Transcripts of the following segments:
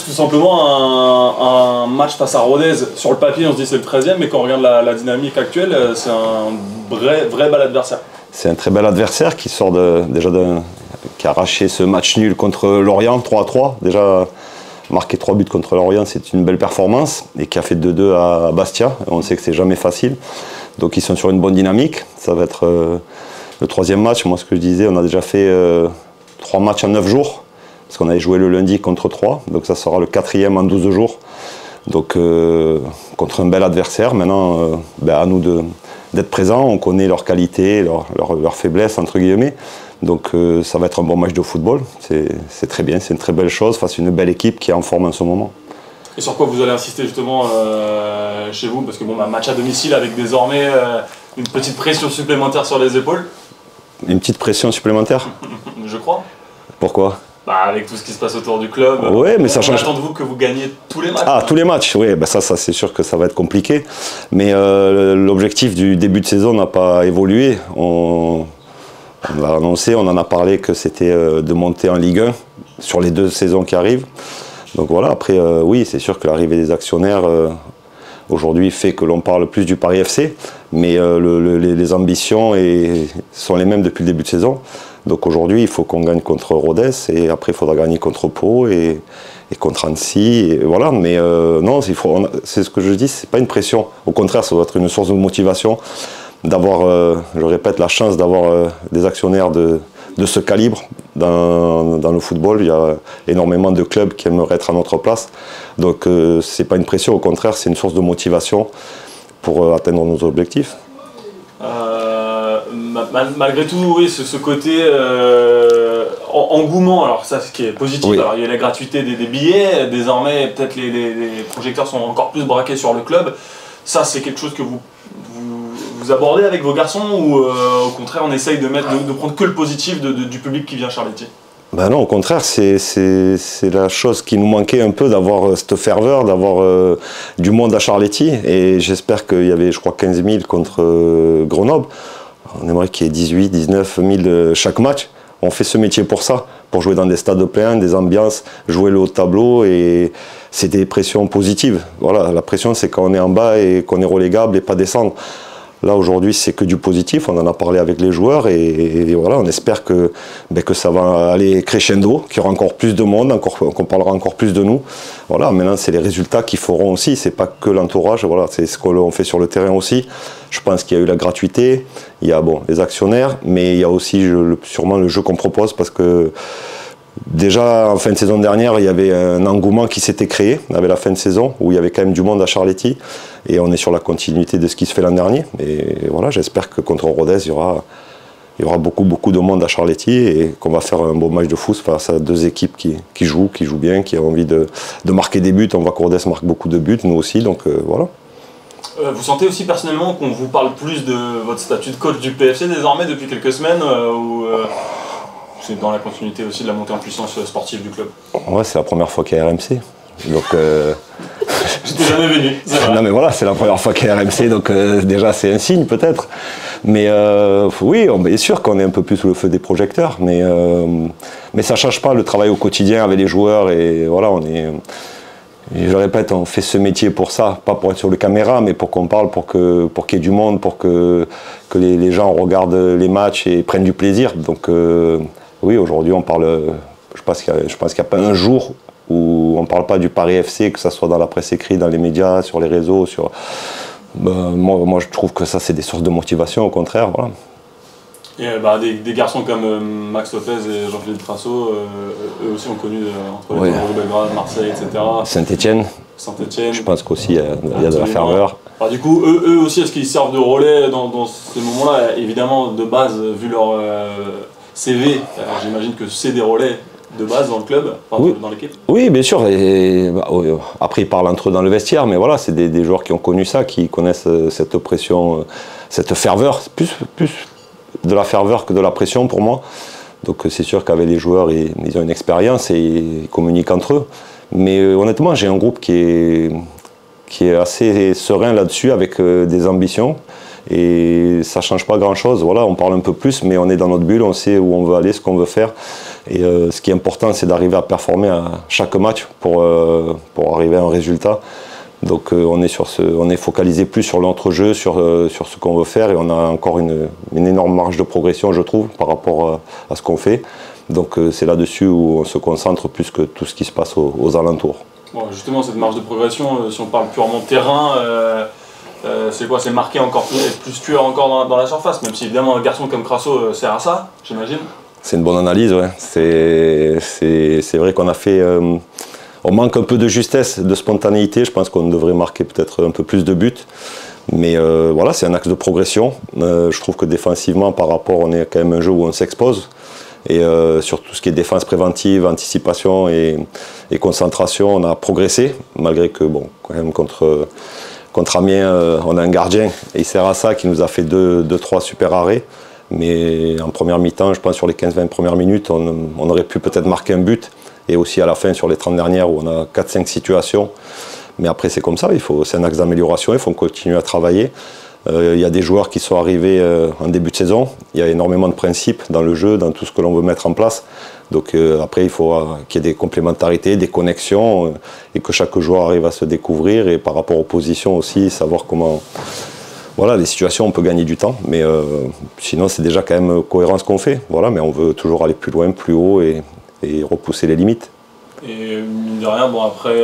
tout simplement un match face à Rodez. Sur le papier, on se dit c'est le 13e, mais quand on regarde la dynamique actuelle, c'est un vrai bel adversaire. C'est un très bel adversaire qui sort qui a arraché ce match nul contre Lorient, 3-3. Déjà, marquer 3 buts contre Lorient, c'est une belle performance. Et qui a fait 2-2 à Bastia. On sait que c'est jamais facile. Donc ils sont sur une bonne dynamique. Ça va être le 3e match. Moi, ce que je disais, on a déjà fait 3 matchs en 9 jours. Parce qu'on avait joué le lundi contre 3. Donc ça sera le 4e en 12 jours. Donc contre un bel adversaire. Maintenant, à nous d'être présents. On connaît leurs qualités, leurs faiblesses, entre guillemets. Donc ça va être un bon match de football. C'est très bien, c'est une très belle chose face à une belle équipe qui est en forme en ce moment. Et sur quoi vous allez insister justement chez vous? Parce que bon, match à domicile avec désormais une petite pression supplémentaire sur les épaules. Une petite pression supplémentaire? Je crois. Pourquoi? Avec tout ce qui se passe autour du club. Oui, mais ça change. On attend de vous que vous gagnez tous les matchs. Ah, tous les matchs, oui, ça c'est sûr que ça va être compliqué. Mais l'objectif du début de saison n'a pas évolué. On l'a annoncé, on en a parlé que c'était de monter en Ligue 1 sur les 2 saisons qui arrivent. Donc voilà, après, oui, c'est sûr que l'arrivée des actionnaires aujourd'hui fait que l'on parle plus du Paris FC, mais les ambitions sont les mêmes depuis le début de saison. Donc aujourd'hui, il faut qu'on gagne contre Rodez et après, il faudra gagner contre Pau et contre Annecy. Et voilà, mais non, c'est ce que je dis, c'est pas une pression. Au contraire, ça doit être une source de motivation d'avoir, je répète, la chance d'avoir des actionnaires de ce calibre dans le football. Il y a énormément de clubs qui aimeraient être à notre place. Donc c'est pas une pression, au contraire, c'est une source de motivation pour atteindre nos objectifs. Malgré tout, oui, ce côté engouement, alors ça, ce qui est positif, oui. Alors, il y a la gratuité des billets, désormais peut-être les projecteurs sont encore plus braqués sur le club. Ça, c'est quelque chose que vous abordez avec vos garçons ou au contraire on essaye de prendre que le positif du public qui vient à Charléty? Ben non, au contraire, c'est la chose qui nous manquait un peu, d'avoir cette ferveur, d'avoir du monde à Charléty. Et j'espère qu'il y avait, je crois, 15 000 contre Grenoble. On aimerait qu'il y ait 18 19 000 chaque match. On fait ce métier pour ça, pour jouer dans des stades pleins, des ambiances, jouer le haut de tableau. Et c'est des pressions positives. Voilà, la pression, c'est quand on est en bas et qu'on est relégable et pas descendre. Là, aujourd'hui, c'est que du positif. On en a parlé avec les joueurs et voilà, on espère que ça va aller crescendo, qu'il y aura encore plus de monde, qu'on parlera encore plus de nous. Voilà, maintenant, c'est les résultats qui feront aussi. C'est pas que l'entourage. Voilà, c'est ce qu'on fait sur le terrain aussi. Je pense qu'il y a eu la gratuité, il y a les actionnaires, mais il y a aussi sûrement le jeu qu'on propose parce que déjà, en fin de saison dernière, il y avait un engouement qui s'était créé avec la fin de saison, où il y avait quand même du monde à Charléty. Et on est sur la continuité de ce qui se fait l'an dernier. Et voilà, j'espère que contre Rodez, il y aura beaucoup de monde à Charléty et qu'on va faire un beau match de foot face à 2 équipes qui jouent bien, qui ont envie de marquer des buts. On voit que Rodez marque beaucoup de buts, nous aussi, donc voilà. Vous sentez aussi personnellement qu'on vous parle plus de votre statut de coach du PFC désormais depuis quelques semaines c'est dans la continuité aussi de la montée en puissance sportive du club? Ouais, c'est la première fois qu'il y a RMC. Donc, j'étais jamais venu. Non mais voilà, c'est la première fois qu'il y a RMC, donc déjà c'est un signe peut-être. Mais oui, on est sûr qu'on est un peu plus sous le feu des projecteurs, mais ça ne change pas le travail au quotidien avec les joueurs. Et voilà, je répète, on fait ce métier pour ça, pas pour être sur les caméras, mais pour qu'on parle, pour qu'il y ait du monde, pour que les gens regardent les matchs et prennent du plaisir. Donc oui, aujourd'hui on parle, je pense qu'il n'y a pas un jour où on ne parle pas du Paris FC, que ce soit dans la presse écrite, dans les médias, sur les réseaux. Moi je trouve que ça c'est des sources de motivation, au contraire. Voilà. Et des garçons comme Max Lopez et Jean-Philippe Trasso, eux aussi ont connu entre les Belgrade, Marseille, etc. Saint-Etienne. Je pense qu'aussi il y a de la ferveur. Alors, du coup, eux aussi, est-ce qu'ils servent de relais dans ces moments-là? Évidemment, de base, vu leur CV, j'imagine que c'est des relais de base dans le club, dans l'équipe? Oui, bien sûr. Après, ils parlent entre eux dans le vestiaire, mais voilà, c'est des joueurs qui ont connu ça, qui connaissent cette pression, cette ferveur, plus de la ferveur que de la pression pour moi. Donc c'est sûr qu'avec les joueurs, ils ont une expérience et ils communiquent entre eux. Mais honnêtement, j'ai un groupe qui est assez serein là-dessus, avec des ambitions. Et ça ne change pas grand-chose. Voilà, on parle un peu plus, mais on est dans notre bulle, on sait où on veut aller, ce qu'on veut faire. Et ce qui est important, c'est d'arriver à performer à chaque match pour arriver à un résultat. Donc on est focalisé plus sur l'entrejeu, sur ce qu'on veut faire, et on a encore une énorme marge de progression, je trouve, par rapport à ce qu'on fait. Donc c'est là-dessus où on se concentre plus que tout ce qui se passe aux alentours. Bon, justement, cette marge de progression, si on parle purement terrain, c'est quoi? C'est marqué encore plus tueur encore dans la surface, même si évidemment un garçon comme Crasso sert à ça, j'imagine. C'est une bonne analyse, ouais. C'est vrai qu'on a fait... on manque un peu de justesse, de spontanéité. Je pense qu'on devrait marquer peut-être un peu plus de buts. Mais voilà, c'est un axe de progression. Je trouve que défensivement, par rapport, on est quand même un jeu où on s'expose. Et sur tout ce qui est défense préventive, anticipation et concentration, on a progressé. Malgré que, bon, quand même, contre Amiens, on a un gardien, et il sert à ça, qui nous a fait 2-3 super arrêts. Mais en première mi-temps, je pense sur les 15-20 premières minutes, on aurait pu peut-être marquer un but. Et aussi à la fin, sur les 30 dernières, où on a 4-5 situations. Mais après, c'est comme ça, c'est un axe d'amélioration, il faut continuer à travailler. Il y a des joueurs qui sont arrivés en début de saison. Il y a énormément de principes dans le jeu, dans tout ce que l'on veut mettre en place. Donc après, il faut qu'il y ait des complémentarités, des connexions, et que chaque joueur arrive à se découvrir. Et par rapport aux positions aussi, savoir comment... Voilà, les situations, on peut gagner du temps, mais sinon c'est déjà quand même cohérent ce qu'on fait. Voilà, mais on veut toujours aller plus loin, plus haut et repousser les limites. Et mine de rien, bon, après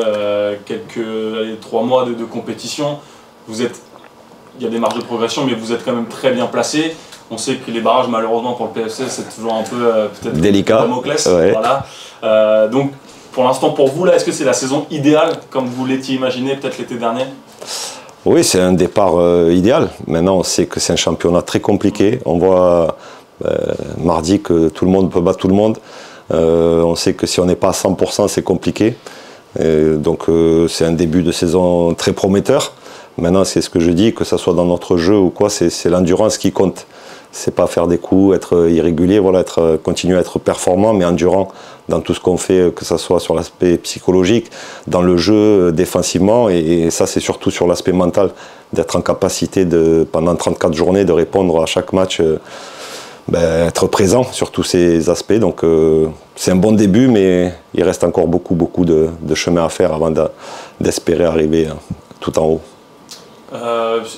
quelques 3 mois de compétition, il y a des marges de progression, mais vous êtes quand même très bien placé. On sait que les barrages, malheureusement pour le PFC, c'est toujours un peu peut-être délicat. Damoclès. Ouais. Voilà. Donc pour l'instant, pour vous, là, est-ce que c'est la saison idéale, comme vous l'étiez imaginé peut-être l'été dernier? Oui, c'est un départ idéal. Maintenant, on sait que c'est un championnat très compliqué. On voit mardi que tout le monde peut battre tout le monde. On sait que si on n'est pas à 100%, c'est compliqué. Donc c'est un début de saison très prometteur. Maintenant, c'est ce que je dis, que ce soit dans notre jeu ou quoi, c'est l'endurance qui compte. C'est pas faire des coups, être irrégulier, voilà, continuer à être performant, mais endurant dans tout ce qu'on fait, que ce soit sur l'aspect psychologique, dans le jeu, défensivement, et ça c'est surtout sur l'aspect mental, d'être en capacité pendant 34 journées de répondre à chaque match, être présent sur tous ces aspects. Donc c'est un bon début, mais il reste encore beaucoup de chemin à faire avant d'espérer arriver tout en haut.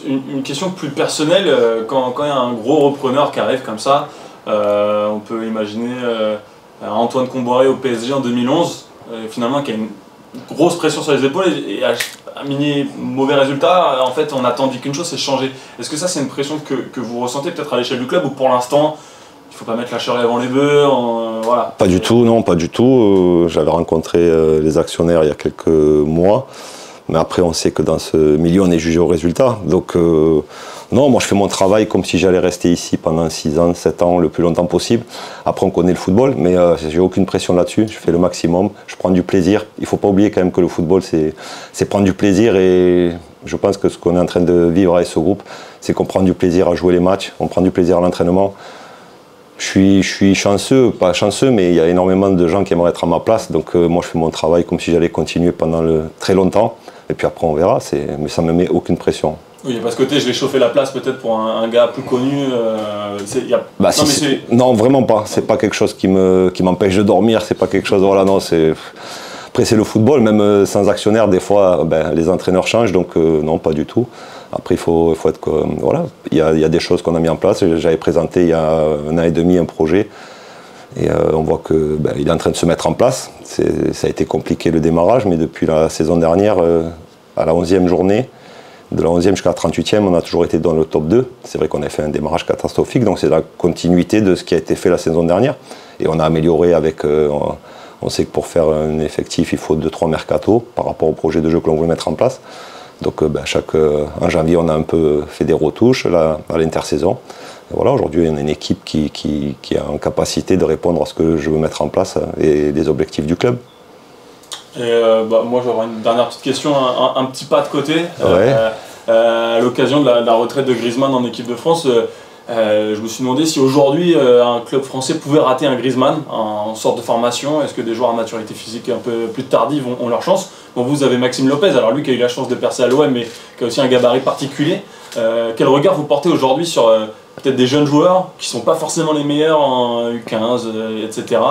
Une question plus personnelle, quand il y a un gros repreneur qui arrive comme ça, on peut imaginer Antoine Kombouaré au PSG en 2011, finalement qui a une grosse pression sur les épaules et a mis mauvais résultat. En fait, on n'attendit qu'une chose, c'est changer. Est-ce que ça, c'est une pression que vous ressentez peut-être à l'échelle du club, ou pour l'instant, il ne faut pas mettre la charrue avant les bœufs, voilà. Pas du tout, non, pas du tout. J'avais rencontré les actionnaires il y a quelques mois. Mais après, on sait que dans ce milieu, on est jugé au résultat. Donc, non, moi, je fais mon travail comme si j'allais rester ici pendant 6 ans, 7 ans, le plus longtemps possible. Après, on connaît le football, mais j'ai aucune pression là-dessus. Je fais le maximum, je prends du plaisir. Il ne faut pas oublier quand même que le football, c'est prendre du plaisir. Et je pense que ce qu'on est en train de vivre avec ce groupe, c'est qu'on prend du plaisir à jouer les matchs, on prend du plaisir à l'entraînement. Je suis chanceux, pas chanceux, mais il y a énormément de gens qui aimeraient être à ma place. Donc, moi, je fais mon travail comme si j'allais continuer pendant très longtemps. Et puis après on verra, mais ça ne me met aucune pression. Oui, parce que je vais chauffer la place peut-être pour un gars plus connu. Non, vraiment pas. C'est pas quelque chose qui m'empêche de dormir. C'est pas quelque chose. Voilà, non. Après c'est le football, même sans actionnaire, des fois, les entraîneurs changent, donc non, pas du tout. Après il faut être voilà. Il y a des choses qu'on a mis en place. J'avais présenté il y a 1 an et demi un projet. Et on voit qu'il est en train de se mettre en place. Ça a été compliqué le démarrage, mais depuis la saison dernière, à la 11e journée, de la 11e jusqu'à la 38e, on a toujours été dans le top 2. C'est vrai qu'on a fait un démarrage catastrophique, donc c'est la continuité de ce qui a été fait la saison dernière. Et on a amélioré avec... on sait que pour faire un effectif, il faut 2-3 mercatos par rapport au projet de jeu que l'on veut mettre en place. Donc en janvier, on a un peu fait des retouches là, à l'intersaison. Voilà, aujourd'hui, on a une équipe qui est en capacité de répondre à ce que je veux mettre en place et des objectifs du club. Et moi, j'aurais une dernière petite question, un petit pas de côté. Ouais. À l'occasion de la retraite de Griezmann en équipe de France, je me suis demandé si aujourd'hui un club français pouvait rater un Griezmann en sorte de formation. Est-ce que des joueurs à maturité physique un peu plus tardive ont leur chance? Bon, vous avez Maxime Lopez, alors lui qui a eu la chance de percer à l'OM, mais qui a aussi un gabarit particulier. Quel regard vous portez aujourd'hui sur peut-être des jeunes joueurs qui ne sont pas forcément les meilleurs en U15, etc.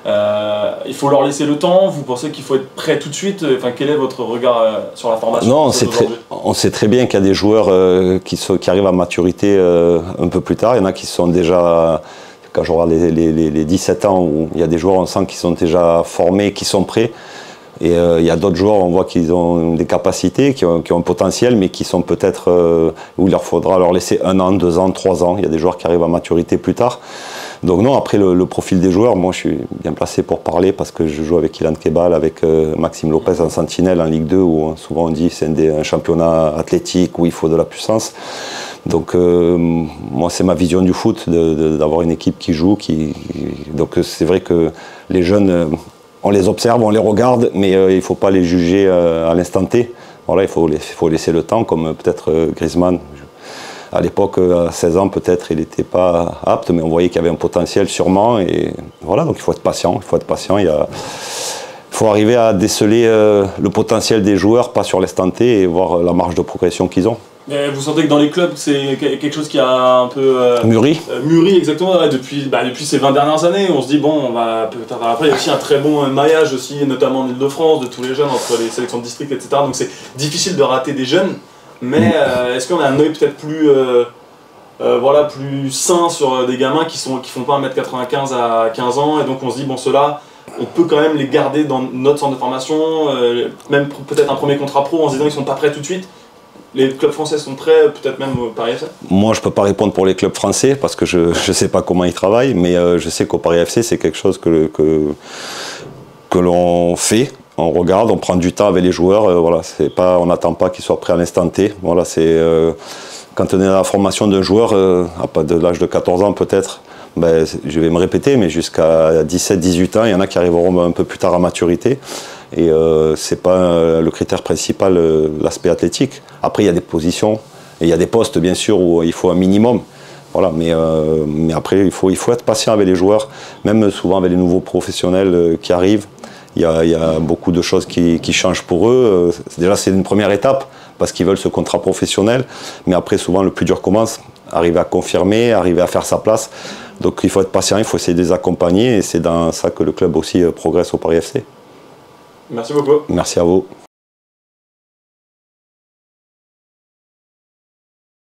Il faut leur laisser le temps. Vous pensez qu'il faut être prêt tout de suite? Enfin, quel est votre regard sur la formation? Non, on sait très bien qu'il y a des joueurs qui arrivent à maturité un peu plus tard. Il y en a qui sont déjà, quand je regarde les 17 ans, où il y a des joueurs, on sent qu'ils sont déjà formés, qui sont prêts. Et il y a d'autres joueurs, on voit qu'ils ont des capacités, qui ont un potentiel, mais qui sont peut-être où il leur faudra leur laisser 1 an, 2 ans, 3 ans. Il y a des joueurs qui arrivent à maturité plus tard. Donc non, après le profil des joueurs, moi je suis bien placé pour parler parce que je joue avec Ilan Kebal, avec Maxime Lopez en Sentinelle en Ligue 2, où souvent on dit que c'est un championnat athlétique où il faut de la puissance. Donc moi c'est ma vision du foot, d'avoir une équipe qui joue. Donc c'est vrai que les jeunes... on les observe, on les regarde, mais il ne faut pas les juger à l'instant T. Voilà, il faut laisser le temps, comme peut-être Griezmann. À l'époque, à 16 ans, peut-être, il n'était pas apte, mais on voyait qu'il y avait un potentiel sûrement. Et voilà, donc il faut être patient. Il faut arriver à déceler le potentiel des joueurs, pas sur l'instant T, et voir la marge de progression qu'ils ont. Mais vous sentez que dans les clubs, c'est quelque chose qui a un peu... mûri. Mûri, exactement. Ouais, depuis ces 20 dernières années, on se dit, bon, on va peut-être... Après, il y a aussi un très bon maillage, aussi, notamment en Ile-de-France, de tous les jeunes, entre les sélections de district, etc. Donc c'est difficile de rater des jeunes. Mais est-ce qu'on a un œil peut-être plus, plus sain sur des gamins qui font pas 1m95 à 15 ans, et donc on se dit, bon, ceux-là, on peut quand même les garder dans notre centre de formation, même peut-être un premier contrat pro en se disant qu'ils sont pas prêts tout de suite. Les clubs français sont prêts, peut-être même au Paris FC? Moi, je ne peux pas répondre pour les clubs français parce que je ne sais pas comment ils travaillent, mais je sais qu'au Paris FC, c'est quelque chose que l'on fait. On regarde, on prend du temps avec les joueurs. Voilà, on n'attend pas qu'ils soient prêts à l'instant T. Voilà, quand on est à la formation d'un joueur, de l'âge de 14 ans peut-être, je vais me répéter, mais jusqu'à 17-18 ans, il y en a qui arriveront un peu plus tard à maturité. Et ce n'est pas le critère principal, l'aspect athlétique. Après, il y a des positions et il y a des postes, bien sûr, où il faut un minimum. Voilà, mais après, il faut être patient avec les joueurs, même souvent avec les nouveaux professionnels qui arrivent. Il y a beaucoup de choses qui changent pour eux. Déjà, c'est une première étape parce qu'ils veulent ce contrat professionnel. Mais après, souvent, le plus dur commence. Arriver à confirmer, arriver à faire sa place. Donc, il faut être patient, il faut essayer de les accompagner. Et c'est dans ça que le club aussi progresse au Paris FC. Merci beaucoup. Merci à vous.